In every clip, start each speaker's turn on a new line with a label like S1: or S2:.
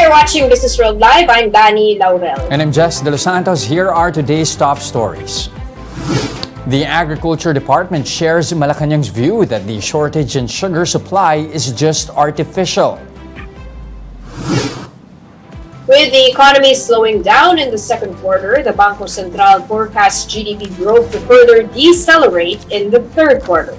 S1: You're watching Businessworld Live. I'm Danny Laurel.
S2: And I'm Jess De Los Santos. Here are today's top stories. The Agriculture Department shares Malacanang's view that the shortage in sugar supply is just artificial.
S1: With the economy slowing down in the second quarter, the Bangko Sentral forecasts GDP growth to further decelerate in the third quarter.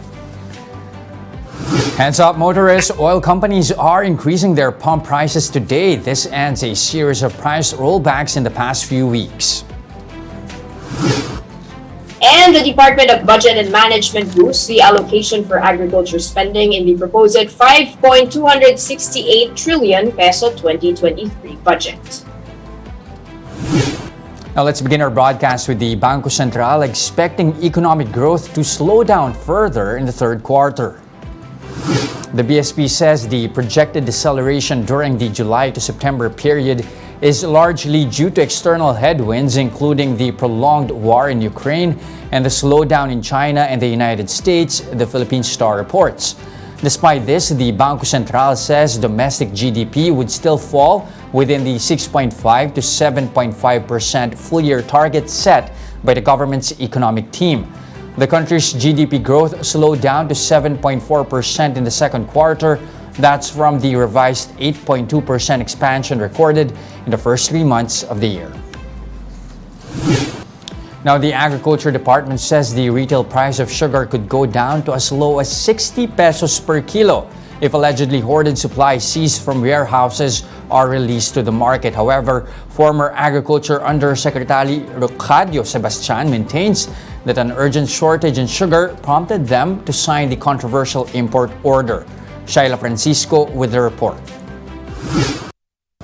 S2: Hands up, motorists. Oil companies are increasing their pump prices today. This ends a series of price rollbacks in the past few weeks.
S1: And the Department of Budget and Management boosts the allocation for agriculture spending in the proposed 5.268 trillion peso 2023 budget.
S2: Now let's begin our broadcast with the Bangko Sentral expecting economic growth to slow down further in the third quarter. The BSP says the projected deceleration during the July to September period is largely due to external headwinds, including the prolonged war in Ukraine and the slowdown in China and the United States, the Philippine Star reports. Despite this, the Bangko Sentral says domestic GDP would still fall within the 6.5 to 7.5% full-year target set by the government's economic team. The country's GDP growth slowed down to 7.4% in the second quarter. That's from the revised 8.2% expansion recorded in the first 3 months of the year. Now, the Agriculture Department says the retail price of sugar could go down to as low as 60 pesos per kilo if allegedly hoarded supplies seized from warehouses are released to the market. However, former Agriculture Undersecretary Rocadio Sebastian maintains that an urgent shortage in sugar prompted them to sign the controversial import order. Shaila Francisco with the report.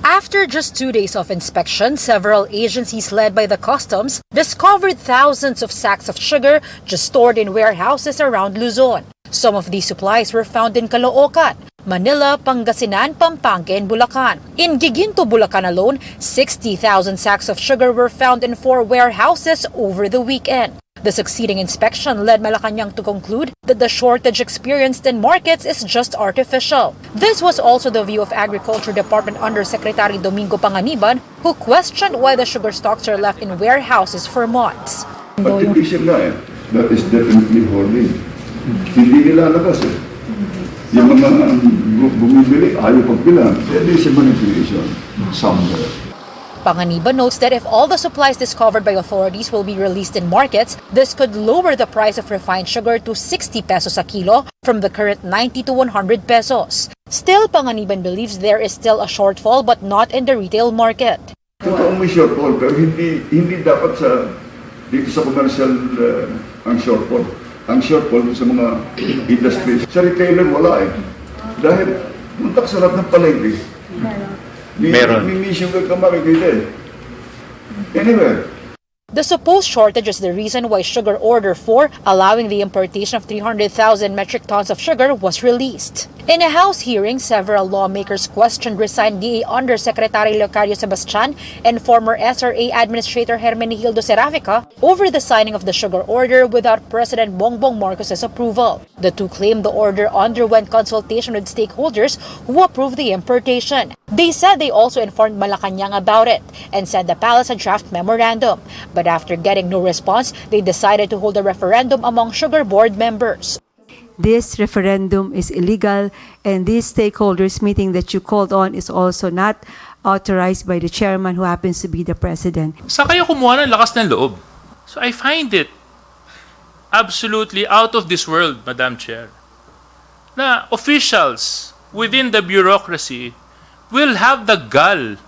S3: After just 2 days of inspection, several agencies led by the customs discovered thousands of sacks of sugar just stored in warehouses around Luzon. Some of these supplies were found in Caloocan, Manila, Pangasinan, Pampanga, and Bulacan. In Giginto, Bulacan alone, 60,000 sacks of sugar were found in 4 warehouses over the weekend. The succeeding inspection led Malacanang to conclude that the shortage experienced in markets is just artificial. This was also the view of Agriculture Department Undersecretary Domingo Panganiban, who questioned why the sugar stocks are left in warehouses for months.
S4: Artificial na eh. That is definitely hoarding. Hindi nila labas eh. Yung mga bumibili, ayaw pagbilang. There is a manipulation somewhere.
S3: Panganiban notes that if all the supplies discovered by authorities will be released in markets, this could lower the price of refined sugar to 60 pesos a kilo from the current 90 to 100 pesos. Still, Panganiban believes there is still a shortfall but not in the retail market.
S4: Totoong may shortfall, pero hindi dapat dito sa commercial ang shortfall. Ang shortfall sa mga industries. Sa retailer, wala eh. Dahil puntak sa lahat ng palengke. Meron. Anyway.
S3: The supposed shortage is the reason why Sugar Order 4, allowing the importation of 300,000 metric tons of sugar, was released. In a House hearing, several lawmakers questioned resigned DA Undersecretary Leocadio Sebastian and former SRA Administrator Hermenegildo Serafica over the signing of the Sugar Order without President Bongbong Marcos's approval. The two claimed the order underwent consultation with stakeholders who approved the importation. They said they also informed Malacanang about it and sent the palace a draft memorandum. But after getting no response, they decided to hold a referendum among Sugar Board members.
S5: This referendum is illegal, and this stakeholders meeting that you called on is also not authorized by the chairman, who happens to be the president.
S6: Sa kayo kumuha ng lakas ng loob? So I find it absolutely out of this world, Madam Chair, na officials within the bureaucracy will have the gall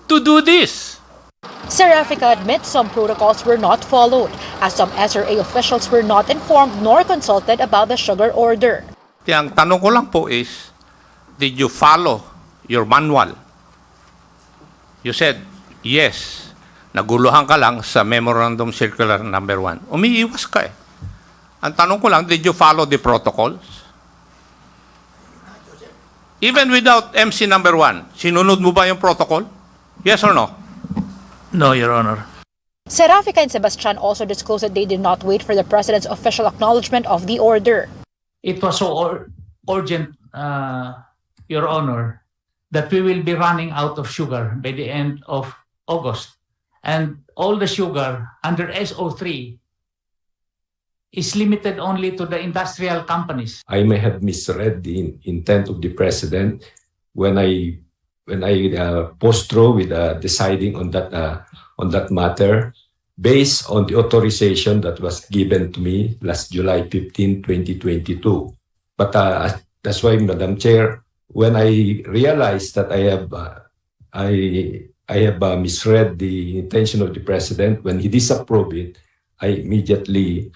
S6: to do this.
S3: Serafica admits some protocols were not followed, as some SRA officials were not informed nor consulted about the sugar order.
S7: Ang tanong ko lang po is, did you follow your manual? You said, yes. Naguluhan ka lang sa Memorandum Circular number 1. Umiiwas ka eh. Ang tanong ko lang, did you follow the protocols? Even without MC number 1, sinunod mo ba yung protocol? Yes or no?
S6: No, Your Honor.
S3: Serafica and Sebastian also disclosed that they did not wait for the President's official acknowledgement of the order.
S8: It was so urgent, Your Honor, that we will be running out of sugar by the end of August. And all the sugar under SO3 is limited only to the industrial companies.
S9: I may have misread the intent of the president when I post through with deciding on that matter based on the authorization that was given to me last July 15, 2022. But that's why, Madam Chair, when I realized that I have misread the intention of the president when he disapproved it, I immediately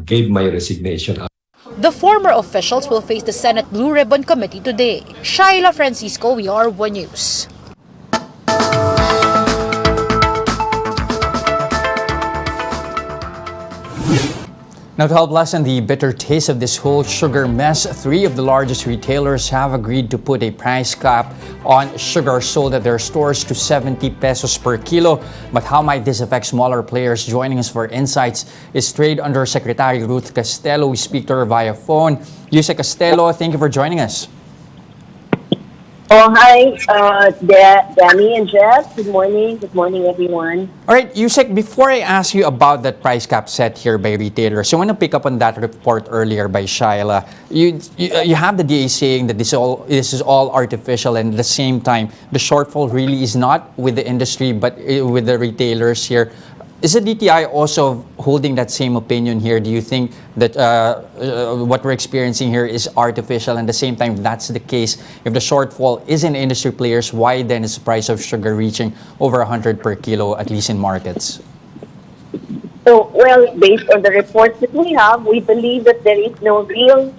S9: gave my resignation.
S3: The former officials will face the Senate Blue Ribbon Committee today. Shaila Francisco, we are One News.
S2: Now, to help lessen the bitter taste of this whole sugar mess, 3 of the largest retailers have agreed to put a price cap on sugar sold at their stores to 70 pesos per kilo. But how might this affect smaller players? Joining us for insights is Trade Undersecretary Ruth Castello. We speak to her via phone. Yuse Castello, thank you for joining us.
S10: Oh, hi, Danny and Jeff. Good morning. Good morning, everyone.
S2: All right, Yusek, before I ask you about that price cap set here by retailers, I want to pick up on that report earlier by Shaila. You have the DA saying that this is all artificial, and at the same time, the shortfall really is not with the industry, but with the retailers here. Is the DTI also holding that same opinion here? Do you think that what we're experiencing here is artificial? And at the same time, if that's the case, if the shortfall is in industry players, why then is the price of sugar reaching over 100 per kilo, at least in markets?
S10: So, well, based on the reports that we have, we believe that there is no real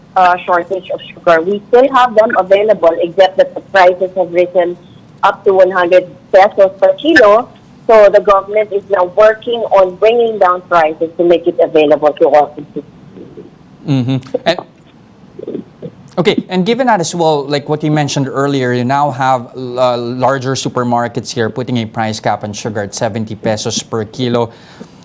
S10: shortage of sugar. We still have them available, except that the prices have risen up to 100 pesos per kilo. So the government is now working on bringing down prices to make it available to all consumers.
S2: Okay, and given that as well, like what you mentioned earlier, you now have larger supermarkets here putting a price cap on sugar at 70 pesos per kilo.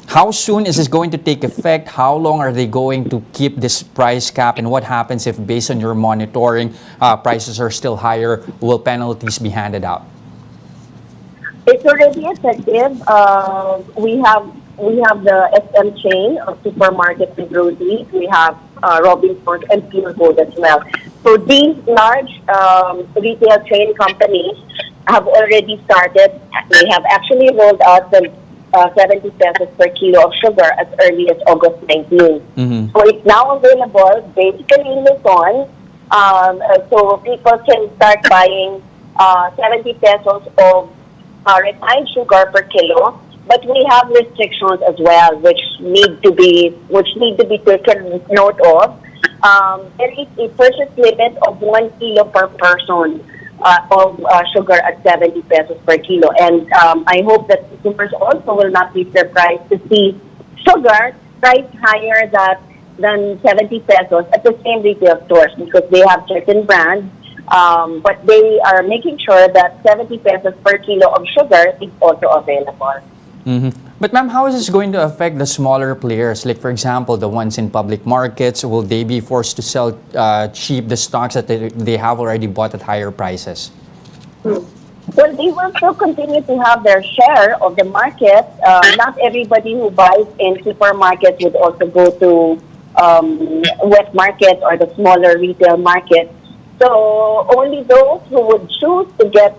S2: How soon is this going to take effect? How long are they going to keep this price cap? And what happens if, based on your monitoring, prices are still higher? Will penalties be handed out?
S10: It's already effective. We have the SM chain of supermarkets and groceries. We have Robinsons and Pure Gold as well. So these large retail chain companies have already started. They have actually rolled out the 70 pesos per kilo of sugar as early as August 19. So it's now available basically in Luzon. So people can start buying 70 pesos of refined sugar per kilo, but we have restrictions as well, which need to be taken note of. There is a purchase limit of 1 kilo per person of sugar at 70 pesos per kilo, and I hope that consumers also will not be surprised to see sugar priced higher than 70 pesos at the same retail stores, because they have certain brands. But they are making sure that 70 pesos per kilo of sugar is also available.
S2: But ma'am, how is this going to affect the smaller players? Like, for example, the ones in public markets, will they be forced to sell cheap the stocks that they have already bought at higher prices?
S10: Well, they will still continue to have their share of the market. Not everybody who buys in supermarkets would also go to wet market or the smaller retail market. So only those who would choose to get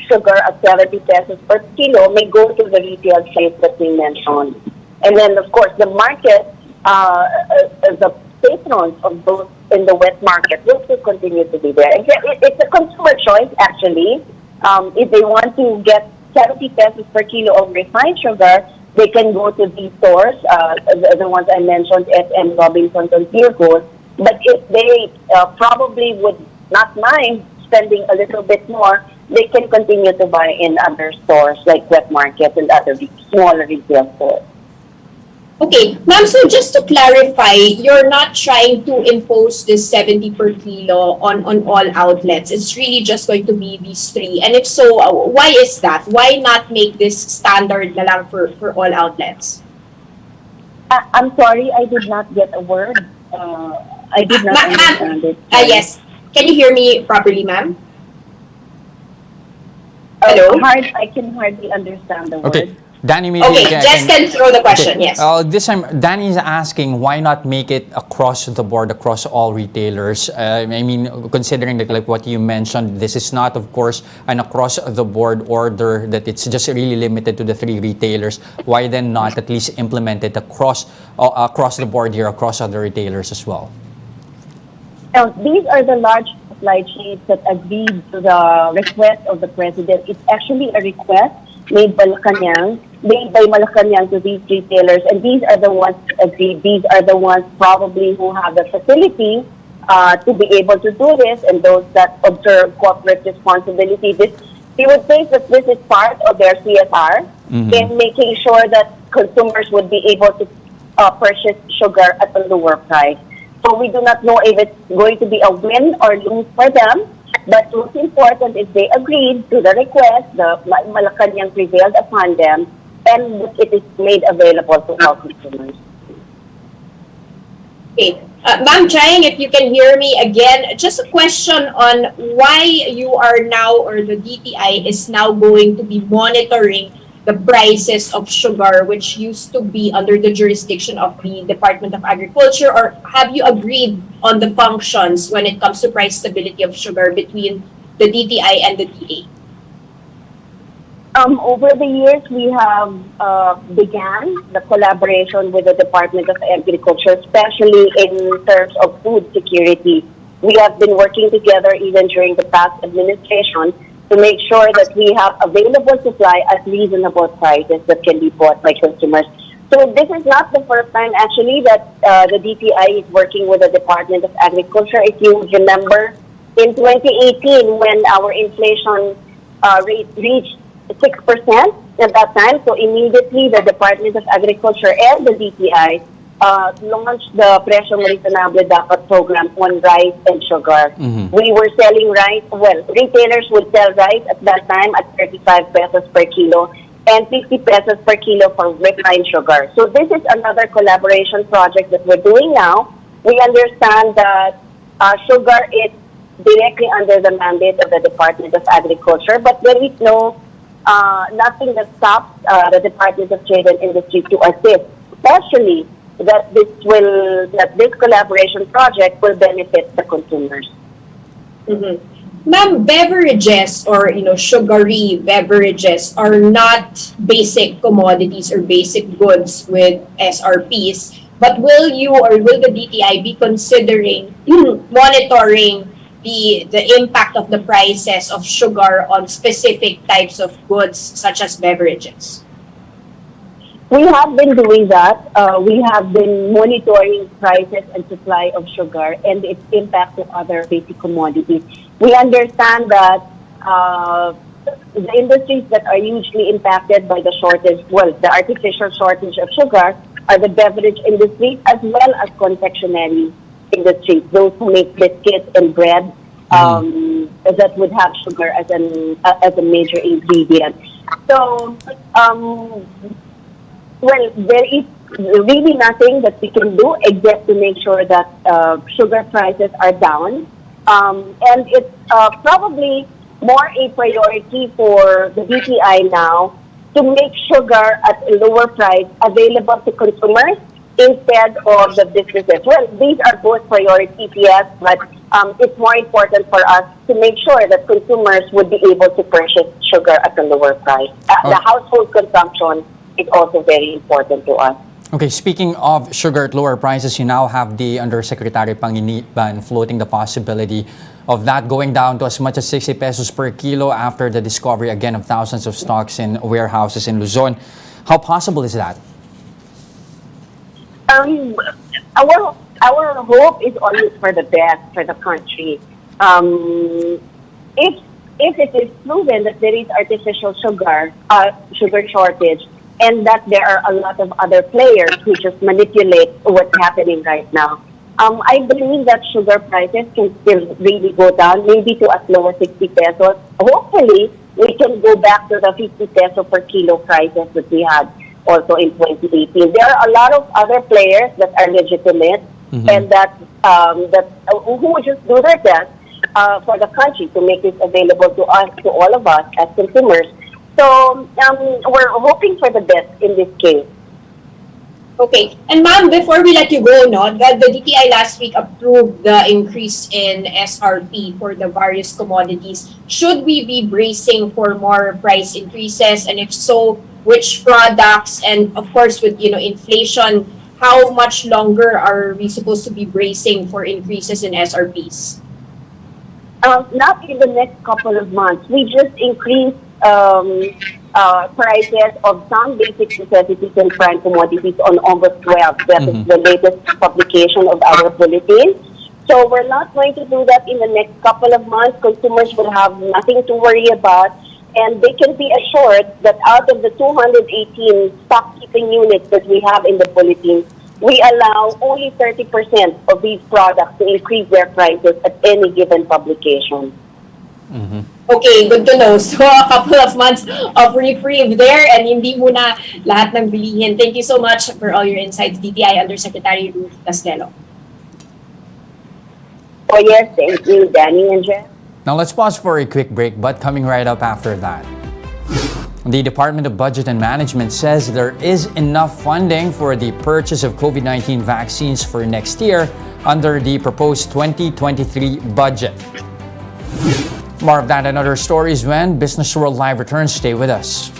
S10: sugar at 70 pesos per kilo may go to the retail chains that we mentioned. And then, of course, the market, the patrons of those in the wet market will still continue to be there. It's a consumer choice, actually. If they want to get 70 pesos per kilo of refined sugar, they can go to these stores, the ones I mentioned, SM, Robinsons, and Pure Gold. But if they probably would not mind spending a little bit more, they can continue to buy in other stores like wet markets and other smaller retail stores.
S1: Okay, ma'am, so just to clarify, you're not trying to impose this 70 per kilo on all outlets. It's really just going to be these 3. And if so, why is that? Why not make this standard na lang for all outlets?
S10: I'm sorry, I did not get a word. I did not understand it.
S1: Yes. Can you hear me properly, ma'am? Hello?
S10: I can hardly understand the
S2: Okay.
S10: word.
S2: Danny, maybe
S1: Okay,
S2: you
S1: Jess can throw the question,
S2: Okay.
S1: yes.
S2: This time, Danny is asking why not make it across the board, across all retailers. I mean, considering that, like what you mentioned, this is not, of course, an across the board order, that it's just really limited to the 3 retailers. Why then not at least implement it across the board here, across other retailers as well?
S10: Now, these are the large supply chains that agreed to the request of the president. It's actually a request made by Malacanang to these retailers, and these are the ones that agreed. These are the ones probably who have the facility to be able to do this, and those that observe corporate responsibility. We would say that this is part of their CSR in making sure that consumers would be able to purchase sugar at a lower price. So we do not know if it's going to be a win or lose for them. But what's important is they agreed to the request, the Malacanang prevailed upon them, and it is made available to all consumers.
S1: Okay. Ma'am Chang, if you can hear me again, just a question on why you are now, or the DTI is now going to be monitoring the prices of sugar, which used to be under the jurisdiction of the Department of Agriculture, or have you agreed on the functions when it comes to price stability of sugar between the DTI and the DA?
S10: Over the years, we have began the collaboration with the Department of Agriculture, especially in terms of food security. We have been working together even during the past administration to make sure that we have available supply at reasonable prices that can be bought by consumers. So this is not the first time actually that the DTI is working with the Department of Agriculture. If you remember, in 2018 when our inflation rate reached 6% at that time, so immediately the Department of Agriculture and the DTI launched the Presyong Reasonable Dapat program on rice and sugar. We were selling rice, well, retailers would sell rice at that time at 35 pesos per kilo and 50 pesos per kilo for refined sugar. So this is another collaboration project that we're doing now. We understand that sugar is directly under the mandate of the Department of Agriculture, but there is nothing that stops the Department of Trade and Industry to assist, especially that this collaboration project will benefit the consumers.
S1: Ma'am, beverages or sugary beverages are not basic commodities or basic goods with SRPs. But will you or will the DTI be considering monitoring the impact of the prices of sugar on specific types of goods such as beverages?
S10: We have been doing that. We have been monitoring prices and supply of sugar and its impact to other basic commodities. We understand that the industries that are hugely impacted by the shortage, the artificial shortage of sugar, are the beverage industry as well as confectionery industries, those who make biscuits and bread that would have sugar as a major ingredient. So, there is really nothing that we can do except to make sure that sugar prices are down. And it's probably more a priority for the DTI now to make sugar at a lower price available to consumers instead of the businesses. Well, these are both priorities, yes, but it's more important for us to make sure that consumers would be able to purchase sugar at a lower price. The household consumption is also very important to us.
S2: Okay, speaking of sugar at lower prices, you now have the Undersecretary Panginiban floating the possibility of that going down to as much as 60 pesos per kilo after the discovery again of thousands of stocks in warehouses in Luzon. How possible is that?
S10: Our hope is always for the best for the country. If it is proven that there is artificial sugar shortage, and that there are a lot of other players who just manipulate what's happening right now, I believe that sugar prices can still really go down, maybe to as low as 60 pesos. Hopefully, we can go back to the 50 peso per kilo prices that we had also in 2018. There are a lot of other players that are legitimate and that who just do their best for the country to make this available to us, to all of us as consumers. So we're hoping for the best in this case.
S1: Okay. And ma'am, before we let you go, no, the DTI last week approved the increase in SRP for the various commodities. Should we be bracing for more price increases? And if so, which products? And of course, with inflation, how much longer are we supposed to be bracing for increases in SRPs?
S10: Not in the next couple of months. We just increased prices of some basic necessities and prime commodities on August 12th. That is the latest publication of our bulletin. So we're not going to do that in the next couple of months. Consumers will have nothing to worry about, and they can be assured that out of the 218 stock keeping units that we have in the bulletin, we allow only 30% of these products to increase their prices at any given publication.
S1: Okay, good to know. So, a couple of months of reprieve there and hindi muna lahat ng bilihin. Thank you so much for all your insights, DTI Undersecretary Ruth Castelo.
S10: Oh yes, thank you, Danny and Jeff.
S2: Now let's pause for a quick break, but coming right up after that. The Department of Budget and Management says there is enough funding for the purchase of COVID-19 vaccines for next year under the proposed 2023 budget. More of that and other stories when Business World Live returns. Stay with us.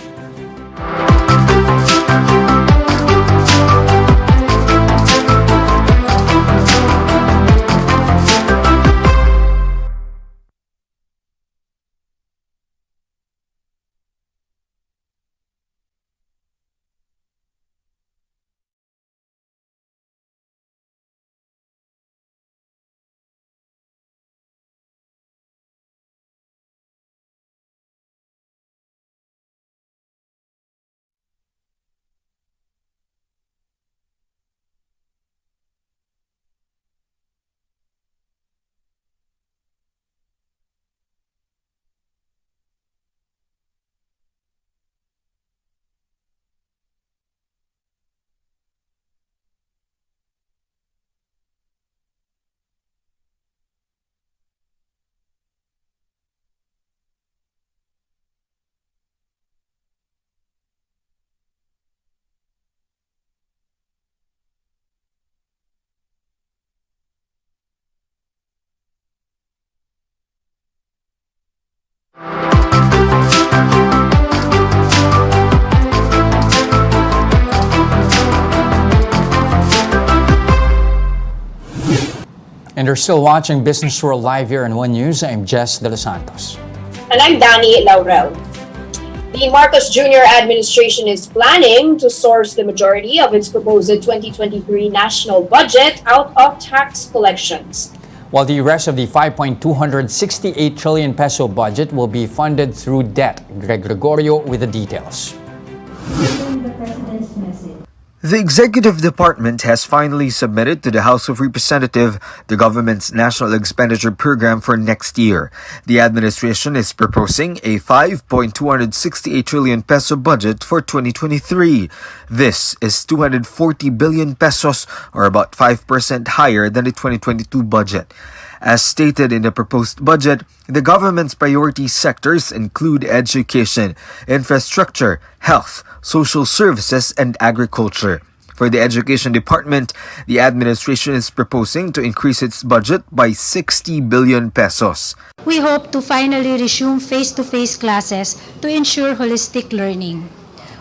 S2: And you're still watching Business World Live here on One News. I'm Jess De Los Santos.
S1: And I'm Danny Laurel. The Marcos Jr. administration is planning to source the majority of its proposed 2023 national budget out of tax collections.
S2: While the rest of the 5.268 trillion peso budget will be funded through debt. Greg Gregorio with the details.
S11: The Executive Department has finally submitted to the House of Representatives the government's National Expenditure Program for next year. The administration is proposing a 5.268 trillion peso budget for 2023. This is 240 billion pesos, or about 5% higher than the 2022 budget. As stated in the proposed budget, the government's priority sectors include education, infrastructure, health, social services, and agriculture. For the Education Department, the administration is proposing to increase its budget by 60 billion pesos.
S12: We hope to finally resume face-to-face classes to ensure holistic learning.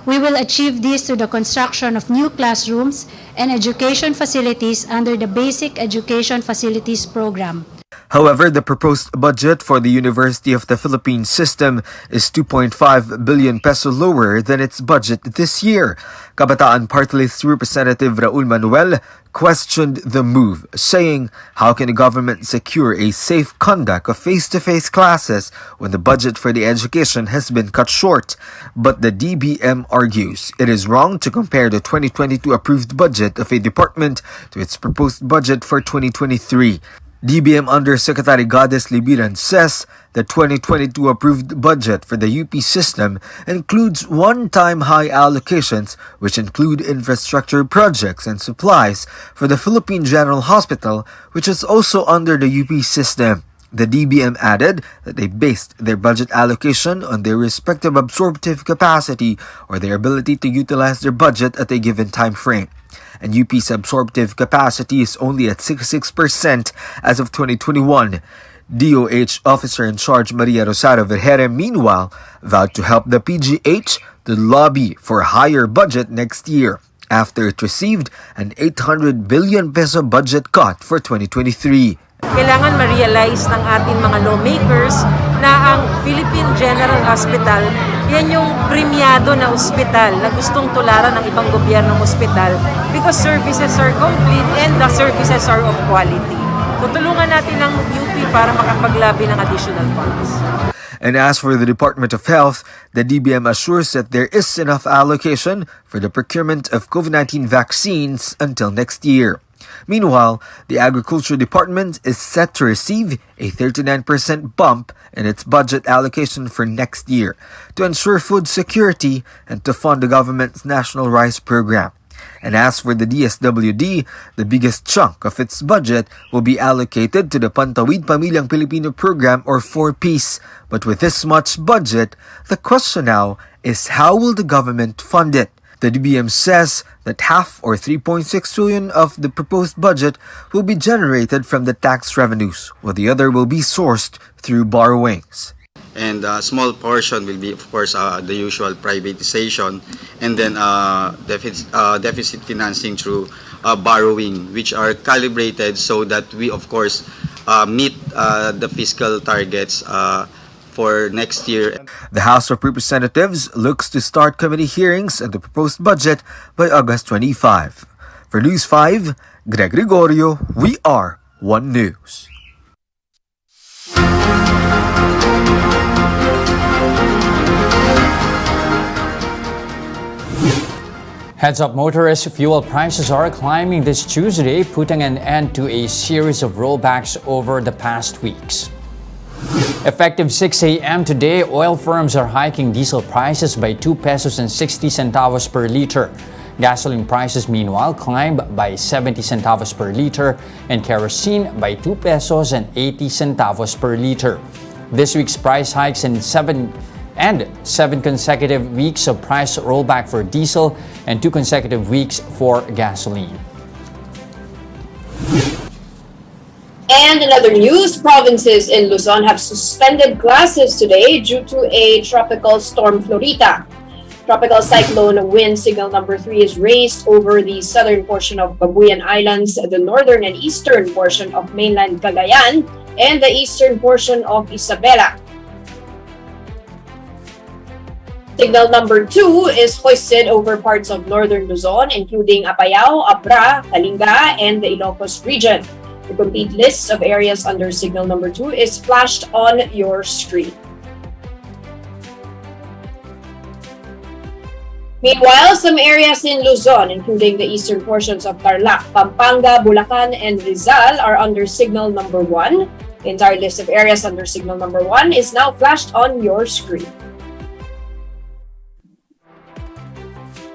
S12: We will achieve this through the construction of new classrooms and education facilities under the Basic Education Facilities Program.
S11: However, the proposed budget for the University of the Philippines system is 2.5 billion peso lower than its budget this year. Kabataan Party List Representative Raul Manuel questioned the move, saying, how can the government secure a safe conduct of face-to-face classes when the budget for the education has been cut short? But the DBM argues it is wrong to compare the 2022 approved budget of a department to its proposed budget for 2023. DBM Undersecretary Goddess Libiran says the 2022 approved budget for the UP system includes one-time high allocations which include infrastructure projects and supplies for the Philippine General Hospital, which is also under the UP system. The DBM added that they based their budget allocation on their respective absorptive capacity or their ability to utilize their budget at a given time frame. And UP's absorptive capacity is only at 66% as of 2021. DOH Officer in Charge Maria Rosario Vergere, meanwhile, vowed to help the PGH to lobby for a higher budget next year after it received an 800 billion peso budget cut for 2023.
S13: Kailangan ma-realize ng ating mga lawmakers na ang Philippine General Hospital, yan yung premiado na ospital na gustong tularan ng ibang gobyernong ospital because services are complete and the services are of quality. So tulungan natin ang UP para makapaglabi ng additional funds.
S11: And as for the Department of Health, the DBM assures that there is enough allocation for the procurement of COVID-19 vaccines until next year. Meanwhile, the Agriculture Department is set to receive a 39% bump in its budget allocation for next year to ensure food security and to fund the government's National Rice Program. And as for the DSWD, the biggest chunk of its budget will be allocated to the Pantawid Pamilyang Pilipino program or 4Ps. But with this much budget, the question now is how will the government fund it? The DBM says that half or 3.6 trillion of the proposed budget will be generated from the tax revenues, while the other will be sourced through borrowings.
S14: And a small portion will be, of course, the usual privatization, and then deficit financing through borrowing, which are calibrated so that we, of course, meet the fiscal targets for next year.
S11: The House of Representatives looks to start committee hearings on the proposed budget by August 25. For News 5, Greg Gregorio, we are One News.
S2: Heads up motorists, fuel prices are climbing this Tuesday, putting an end to a series of rollbacks over the past weeks. Effective 6 a.m. today, oil firms are hiking diesel prices by 2 pesos and 60 centavos per liter. Gasoline prices, meanwhile, climbed by 70 centavos per liter and kerosene by 2 pesos and 80 centavos per liter. This week's price hikes in 7 consecutive weeks of price rollback for diesel and 2 consecutive weeks for gasoline.
S1: And in other news, provinces in Luzon have suspended classes today due to a tropical storm Florita. Tropical cyclone wind signal number 3 is raised over the southern portion of Babuyan Islands, the northern and eastern portion of mainland Cagayan, and the eastern portion of Isabela. Signal number 2 is hoisted over parts of northern Luzon, including Apayao, Abra, Kalinga, and the Ilocos region. The complete list of areas under signal number 2 is flashed on your screen. Meanwhile, some areas in Luzon, including the eastern portions of Tarlac, Pampanga, Bulacan, and Rizal, are under signal number 1. The entire list of areas under signal number 1 is now flashed on your screen.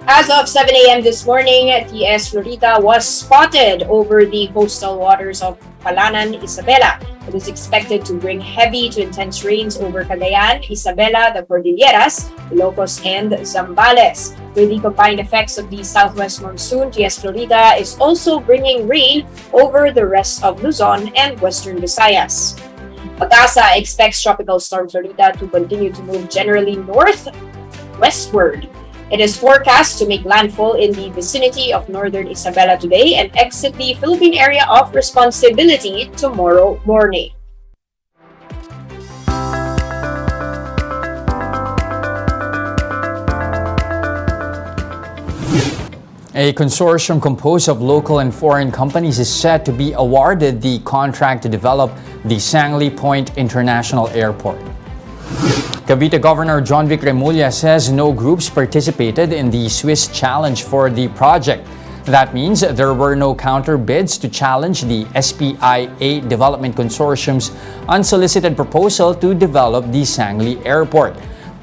S1: As of 7 a.m. this morning, TS Florita was spotted over the coastal waters of Palanan, Isabela. It is expected to bring heavy to intense rains over Cagayan, Isabela, the Cordilleras, Ilocos, and Zambales. With the combined effects of the southwest monsoon, TS Florita is also bringing rain over the rest of Luzon and western Visayas. Pag-asa expects Tropical Storm Florita to continue to move generally northwestward. It is forecast to make landfall in the vicinity of northern Isabela today and exit the Philippine area of responsibility tomorrow morning.
S2: A consortium composed of local and foreign companies is set to be awarded the contract to develop the Sangley Point International Airport. Cavite Governor John Vic Remulla says no groups participated in the Swiss challenge for the project. That means there were no counter bids to challenge the SPIA Development Consortium's unsolicited proposal to develop the Sangley Airport.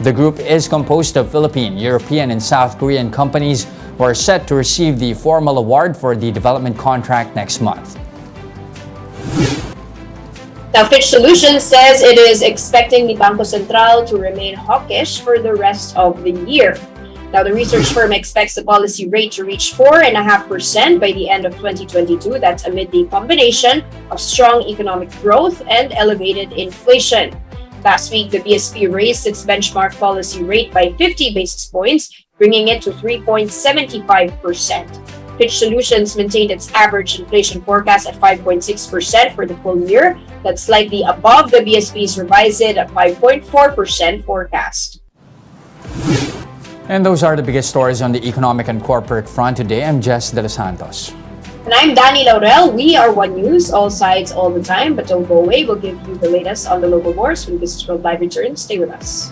S2: The group is composed of Philippine, European, and South Korean companies who are set to receive the formal award for the development contract next month.
S1: Now, Fitch Solutions says it is expecting the Banco Central to remain hawkish for the rest of the year. Now, the research firm expects the policy rate to reach 4.5% by the end of 2022. That's amid the combination of strong economic growth and elevated inflation. Last week, the BSP raised its benchmark policy rate by 50 basis points, bringing it to 3.75%. Fitch Solutions maintained its average inflation forecast at 5.6% for the full year. That's slightly above the BSP's revised 5.4% forecast.
S2: And those are the biggest stories on the economic and corporate front today. I'm Jess De Los Santos.
S1: And I'm Danny Laurel. We are One News, all sides, all the time. But don't go away. We'll give you the latest on the local wars when Businessworld Live returns. Stay with us.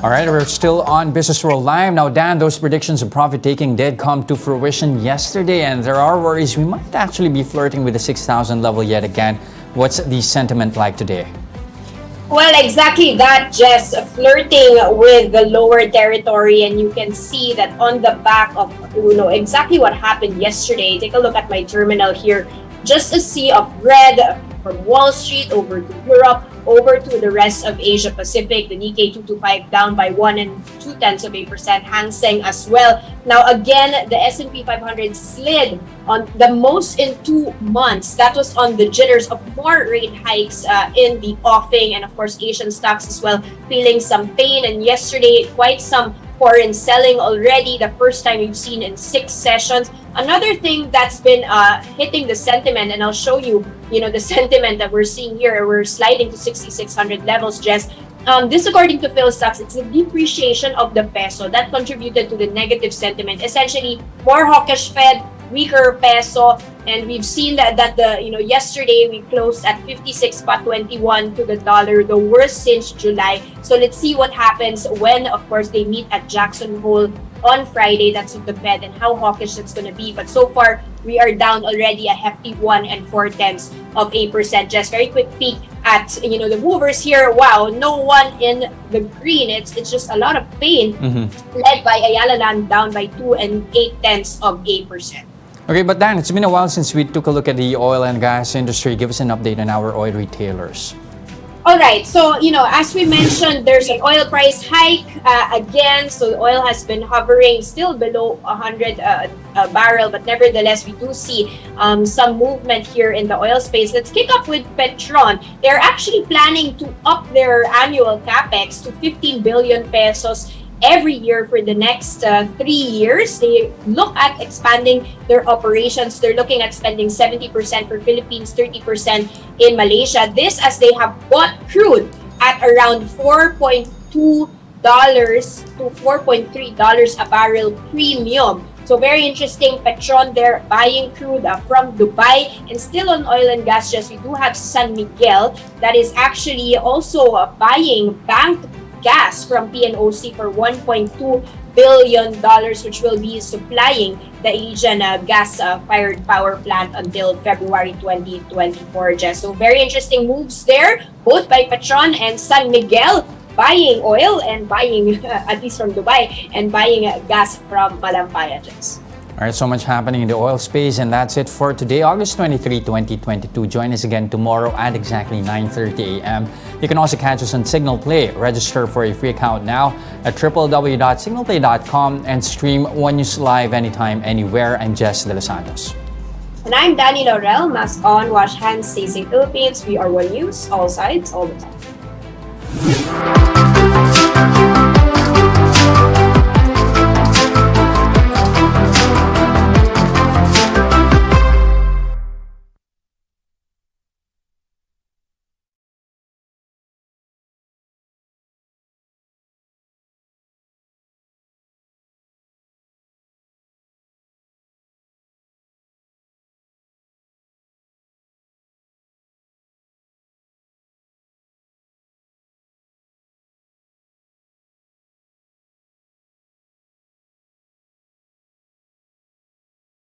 S2: All right, we're still on Business World Live. Now, Dan, those predictions of profit taking did come to fruition yesterday, and there are worries we might actually be flirting with the 6,000 level yet again. What's the sentiment like today?
S1: Well, exactly that, Jess, flirting with the lower territory, and you can see that on the back of exactly what happened yesterday. Take a look at my terminal here. Just a sea of red from Wall Street over to Europe, over to the rest of Asia Pacific. The Nikkei 225 down by 1.2%. Hang Seng as well. Now again, the S&P 500 slid on the most in 2 months. That was on the jitters of more rate hikes in the offing, and of course Asian stocks as well feeling some pain. And yesterday, quite some foreign selling already, the first time we've seen in 6 sessions. Another thing that's been hitting the sentiment, and I'll show you, the sentiment that we're seeing here. We're sliding to 6,600 levels, Jess. This, according to PhilStocks, it's the depreciation of the peso that contributed to the negative sentiment. Essentially, more hawkish Fed, weaker peso, and we've seen that yesterday we closed at 56.21 to the dollar, the worst since July. So let's see what happens when, of course, they meet at Jackson Hole on Friday. That's with the Fed, and how hawkish it's going to be. But so far, we are down already a hefty 1.4%. Just very quick peek at the movers here. Wow, no one in the green. It's just a lot of pain, led by Ayala Land down by 2.8%.
S2: Okay, but Dan, it's been a while since we took a look at the oil and gas industry. Give us an update on our oil retailers.
S1: All right, so as we mentioned, there's an oil price hike again. So oil has been hovering still below 100 a barrel, but nevertheless, we do see some movement here in the oil space. Let's kick up with Petron. They're actually planning to up their annual capex to 15 billion pesos every year for the next 3 years. They look at expanding their operations. They're looking at spending 70% for Philippines, 30% in Malaysia. This as they have bought crude at around $4.2 to $4.3 a barrel premium. So very interesting. Petron, they're buying crude from Dubai. And still on oil and gas, just we do have San Miguel that is actually also buying banked gas from PNOC for $1.2 billion, which will be supplying the Asian gas-fired power plant until February 2024, Jess. So very interesting moves there, both by Petron and San Miguel, buying oil and buying, at least from Dubai, and buying gas from Malampaya, Jess.
S2: All right, so much happening in the oil space, and that's it for today, August 23, 2022. Join us again tomorrow at exactly 9:30 a.m. You can also catch us on Signal Play. Register for a free account now at www.signalplay.com and stream One News live anytime, anywhere. I'm Jess De Los Santos.
S1: And I'm Danny Laurel. Mask on, wash hands, stay safe, Philippines. We are One News, all sides, all the time.